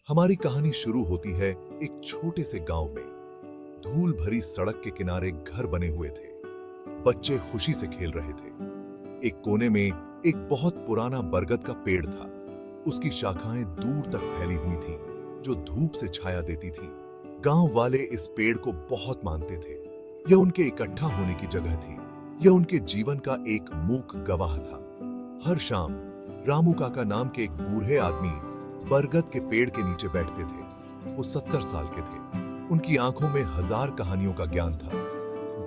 हमारी कहानी शुरू होती है एक छोटे से गांव में। धूल भरी सड़क के किनारे घर बने हुए थे। बच्चे खुशी से खेल रहे थे। एक कोने में एक बहुत पुराना बरगद का पेड़ था। उसकी शाखाएं दूर तक फैली हुई थीं, जो धूप से छाया देती थीं। गांव वाले इस पेड़ को बहुत मानते थे। यह उनके इकट्ठा होने की जगह थी। यह उनके जीवन का एक मूक गवाह था। हर शाम रामू काका नाम के एक बूढ़े आदमी बरगद के पेड़ के नीचे बैठते थे। वो 70 साल के थे। उनकी आंखों में हजार कहानियों का ज्ञान था।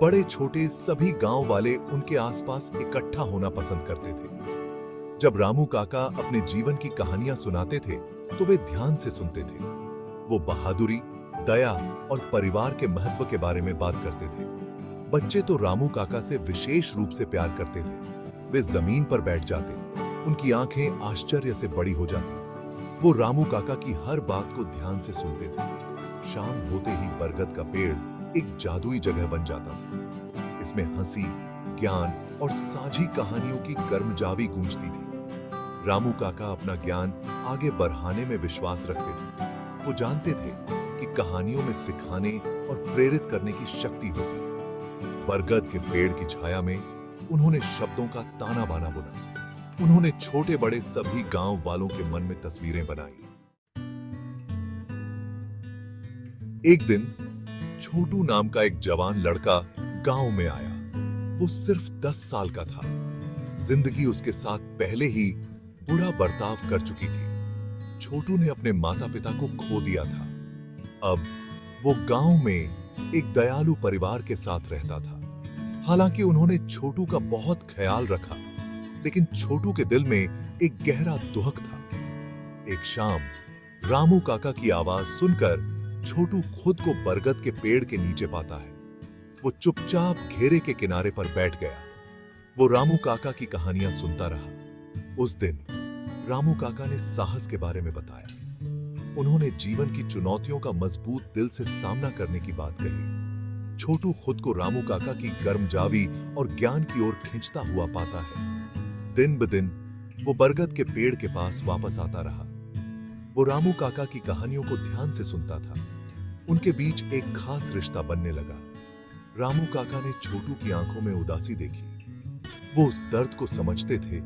बड़े छोटे सभी गांव वाले उनके आसपास इकट्ठा होना पसंद करते थे। जब रामू काका अपने जीवन की कहानियां सुनाते थे तो वे ध्यान से सुनते थे। वो बहादुरी, दया और परिवार के महत्व के बारे में बात करते थे। बच्चे तो रामू काका से विशेष रूप से प्यार करते थे। वे जमीन पर बैठ जाते, उनकी आंखें आश्चर्य से बड़ी हो जाती। वो रामू काका की हर बात को ध्यान से सुनते थे। शाम होते ही बरगद का पेड़ एक जादुई जगह बन जाता था। इसमें हंसी, ज्ञान और साझी कहानियों की कर्मजावी गूंजती थी। रामू काका अपना ज्ञान आगे बढ़ाने में विश्वास रखते थे। वो जानते थे कि कहानियों में सिखाने और प्रेरित करने की शक्ति होती है। बरगद के पेड़ की छाया में उन्होंने शब्दों का ताना बाना बुना। उन्होंने छोटे बड़े सभी गांव वालों के मन में तस्वीरें बनाई। एक दिन छोटू नाम का एक जवान लड़का गांव में आया। वो सिर्फ 10 साल का था। जिंदगी उसके साथ पहले ही बुरा बर्ताव कर चुकी थी। छोटू ने अपने माता पिता को खो दिया था। अब वो गांव में एक दयालु परिवार के साथ रहता था। हालांकि उन्होंने छोटू का बहुत ख्याल रखा, लेकिन छोटू के दिल में एक गहरा दुख था। एक शाम रामू काका की आवाज सुनकर छोटू खुद को बरगद के पेड़ के नीचे पाता है। वो चुपचाप घेरे के किनारे पर बैठ गया। वो रामू काका की कहानियां सुनता रहा। उस दिन रामू काका ने साहस के बारे में बताया। उन्होंने जीवन की चुनौतियों का मजबूत दिल से सामना करने की बात कही। छोटू खुद को रामू काका की कर्मजावी और ज्ञान की ओर खींचता हुआ पाता है। दिन ब दिन वो बरगद के पेड़ के पास वापस आता रहा। वो रामू काका की कहानियों को ध्यान से सुनता था। उनके बीच एक खास रिश्ता बनने लगा। रामू काका ने छोटू की आंखों में उदासी देखी। वो उस दर्द को समझते थे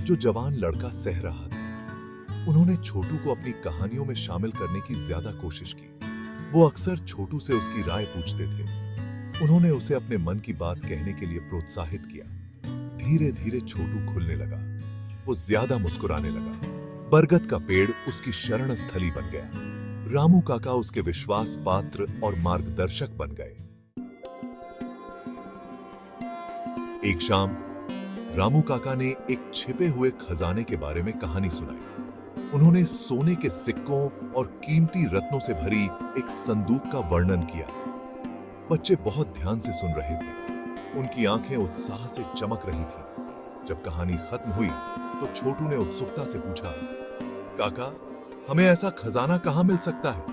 जो जवान लड़का सह रहा था। उन्होंने छोटू को अपनी कहानियों में शामिल करने की ज्यादा कोशिश की। वो अक्सर छोटू से उसकी राय पूछते थे। उन्होंने उसे अपने मन की बात कहने के लिए प्रोत्साहित किया। धीरे धीरे छोटू खुलने लगा। वो ज्यादा मुस्कुराने लगा। बरगद का पेड़ उसकी शरण स्थली बन गया। रामू काका उसके विश्वास पात्र और मार्गदर्शक बन गए। एक शाम रामू काका ने एक छिपे हुए खजाने के बारे में कहानी सुनाई। उन्होंने सोने के सिक्कों और कीमती रत्नों से भरी एक संदूक का वर्णन किया। बच्चे बहुत ध्यान से सुन रहे थे। उनकी आंखें उत्साह से चमक रही थीं। जब कहानी खत्म हुई तो छोटू ने उत्सुकता से पूछा, काका, हमें ऐसा खजाना कहां मिल सकता है?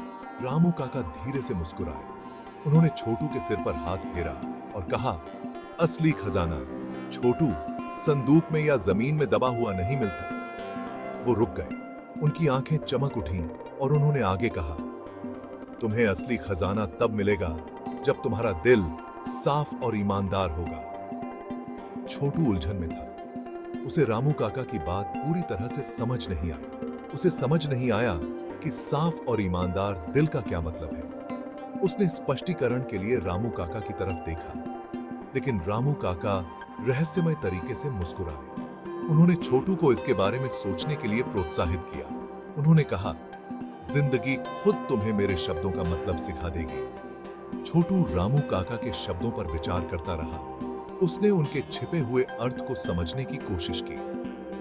रामू काका धीरे से मुस्कुराए। उन्होंने छोटू के सिर पर हाथ फेरा और कहा, असली खजाना छोटू संदूक में या जमीन में दबा हुआ नहीं मिलता। वो रुक गए। उनकी आंखें चमक उठीं और उन्होंने आगे कहा, तुम्हें असली खजाना तब मिलेगा जब तुम्हारा दिल साफ और ईमानदार होगा। छोटू उलझन में था। उसे रामू काका की बात पूरी तरह से समझ नहीं आई। उसे समझ नहीं आया कि साफ और ईमानदार दिल का क्या मतलब है। उसने स्पष्टीकरण के लिए रामू काका की तरफ देखा, लेकिन रामू काका रहस्यमय तरीके से मुस्कुराए। उन्होंने छोटू को इसके बारे में सोचने के लिए प्रोत्साहित किया। उन्होंने कहा, जिंदगी खुद तुम्हें मेरे शब्दों का मतलब सिखा देगी। छोटू रामू काका के शब्दों पर विचार करता रहा। उसने उनके छिपे हुए अर्थ को समझने की कोशिश की।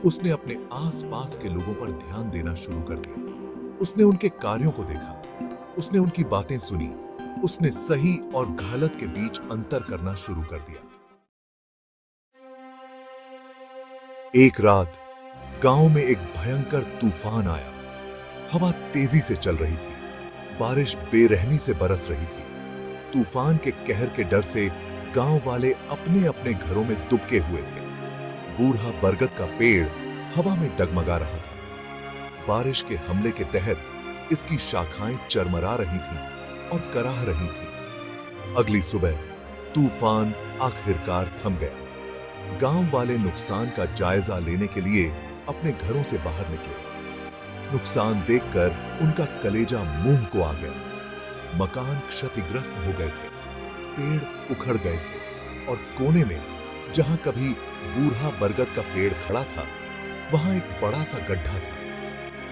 उसने अपने आसपास के लोगों पर ध्यान देना शुरू कर दिया। उसने उनके कार्यों को देखा। उसने उनकी बातें सुनी। उसने सही और गलत के बीच अंतर करना शुरू कर दिया। एक रात गांव में एक भयंकर तूफान आया। हवा तेजी से चल रही थी। बारिश बेरहमी से बरस रही थी। तूफान के कहर के डर से गांव वाले अपने अपने घरों में दुबके हुए थे। बूढ़ा बरगद का पेड़ हवा में डगमगा रहा था। बारिश के हमले के तहत इसकी शाखाएं चरमरा रही थीं और कराह रही थीं। अगली सुबह तूफान आखिरकार थम गया। गांव वाले नुकसान का जायजा लेने के लिए अपने घरों से बाहर निकले। नुकसान देखकर उनका कलेजा मुंह को आ गया। मकान क्षतिग्रस्त हो गए थे, पेड़ उखड़ गए थे और कोने में जहां कभी बूढ़ा बरगद का पेड़ खड़ा था, वहां एक बड़ा सा गड्ढा था।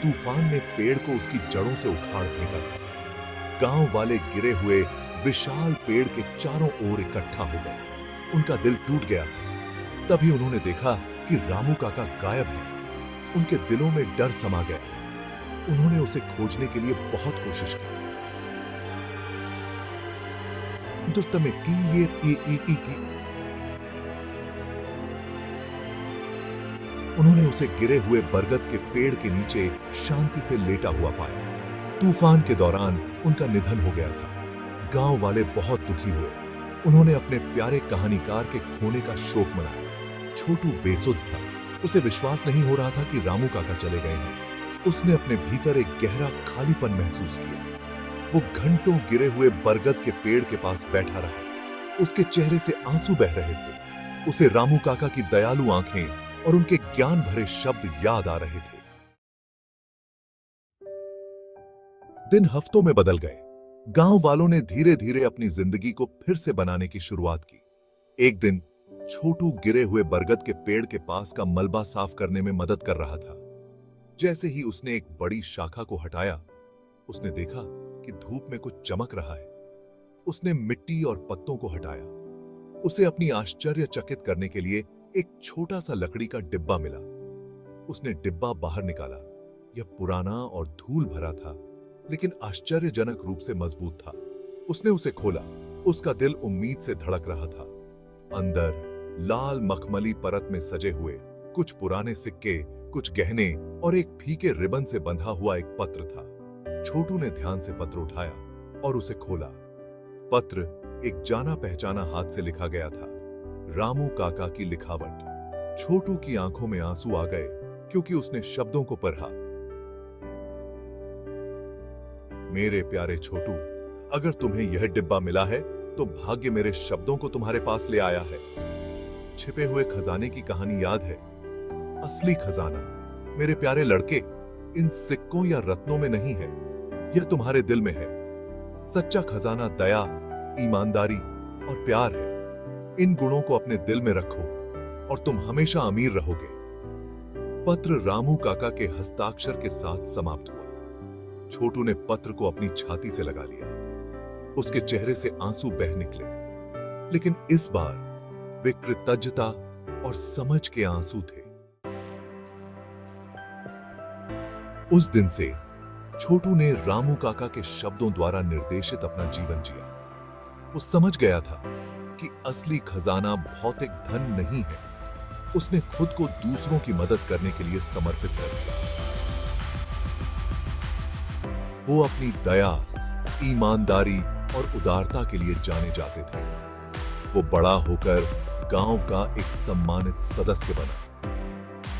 तूफान ने पेड़ को उसकी जड़ों से उखाड़ फेंका था। गांव वाले गिरे हुए विशाल पेड़ के चारों ओर इकट्ठा हो गए। उनका दिल टूट गया था। तभी उन्होंने देखा कि रामू काका गायब है। उनके दिलों में डर समा गया। उन्होंने उसे खोजने के लिए बहुत कोशिश की। उन्होंने उसे गिरे हुए बरगद के पेड़ के नीचे शांति से लेटा हुआ पाया। तूफान के दौरान उनका निधन हो गया था। गांव वाले बहुत दुखी हुए। उन्होंने अपने प्यारे कहानीकार के खोने का शोक मनाया। छोटू बेसुध था। उसे विश्वास नहीं हो रहा था कि रामू काका चले गए हैं। उसने अपने भीतर एक गहरा खालीपन महसूस किया। वो घंटों गिरे हुए बरगद के पेड़ के पास बैठा रहा। उसके चेहरे से आंसू बह रहे थे। उसे रामू काका की दयालु आंखें और उनके ज्ञान भरे शब्द याद आ रहे थे। दिन हफ्तों में बदल गए। गांव वालों ने धीरे धीरे अपनी जिंदगी को फिर से बनाने की शुरुआत की। एक दिन छोटू गिरे हुए बरगद के पेड़ के पास का मलबा साफ करने में मदद कर रहा था। जैसे ही उसने एक बड़ी शाखा को हटाया, उसने देखा कि धूप में कुछ चमक रहा है। उसने मिट्टी और पत्तों को हटाया। उसे अपनी आश्चर्यचकित करने के लिए एक छोटा सा लकड़ी का डिब्बा मिला। उसने डिब्बा बाहर निकाला। यह पुराना और धूल भरा था, लेकिन आश्चर्यजनक रूप से मजबूत था। उसने उसे खोला। उसका दिल उम्मीद से धड़क रहा था। अंदर लाल मखमली परत में सजे हुए कुछ पुराने सिक्के, कुछ गहने और एक फीके रिबन से बंधा हुआ एक पत्र था। छोटू ने ध्यान से पत्र उठाया और उसे खोला। पत्र एक जाना पहचाना हाथ से लिखा गया था, रामू काका की लिखावट। छोटू की आंखों में आंसू आ गए क्योंकि उसने शब्दों को पढ़ा। मेरे प्यारे छोटू, अगर तुम्हें यह डिब्बा मिला है तो भाग्य मेरे शब्दों को तुम्हारे पास ले आया है। छिपे हुए खजाने की कहानी याद है? असली खजाना, मेरे प्यारे लड़के, इन सिक्कों या रत्नों में नहीं है, यह तुम्हारे दिल में है। सच्चा खजाना दया, ईमानदारी और प्यार है। इन गुणों को अपने दिल में रखो और तुम हमेशा अमीर रहोगे। पत्र रामू काका के हस्ताक्षर के साथ समाप्त हुआ। छोटू ने पत्र को अपनी छाती से लगा लिया। उसके चेहरे से आंसू बह निकले, लेकिन इस बार वे कृतज्ञता और समझ के आंसू थे। उस दिन से छोटू ने रामू काका के शब्दों द्वारा निर्देशित अपना जीवन जिया। वो समझ गया था कि असली खजाना भौतिक धन नहीं है। उसने खुद को दूसरों की मदद करने के लिए समर्पित कर दिया। वो अपनी दया, ईमानदारी और उदारता के लिए जाने जाते थे। वो बड़ा होकर गांव का एक सम्मानित सदस्य बना।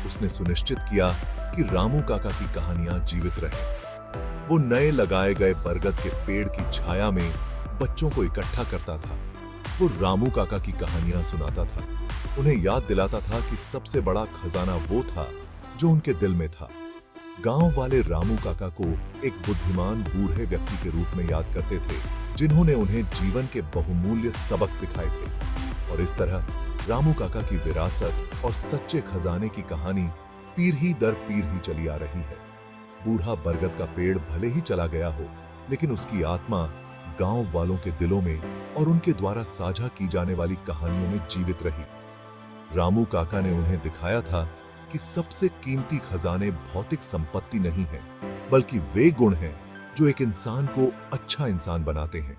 उसने सुनिश्चित किया कि रामू काका की कहानियां जीवित रहें। वो नए लगाए गए बरगद के पेड़ की छाया में बच्चों को इकट्ठा करता था। वो रामू काका की कहानियां सुनाता था। उन्हें याद दिलाता था कि सबसे बड़ा खजाना वो था जो उनके दिल में था। गांव वाले रामू काका को एक बुद्धिमान बूढ़े व्यक्ति के रूप में याद करते थे, जिन्होंने उन्हें जीवन के बहुमूल्य सबक सिखाए थे। और इस तरह रामू काका की विरासत और सच्चे खजाने की कहानी पीढ़ी दर पीढ़ी चली आ रही है। बूढ़ा बरगद का पेड़ भले ही चला गया हो, लेकिन उसकी आत्मा गांव वालों के दिलों में और उनके द्वारा साझा की जाने वाली कहानियों में जीवित रही। रामू काका ने उन्हें दिखाया था कि सबसे कीमती खजाने भौतिक संपत्ति नहीं है, बल्कि वे गुण हैं जो एक इंसान को अच्छा इंसान बनाते हैं।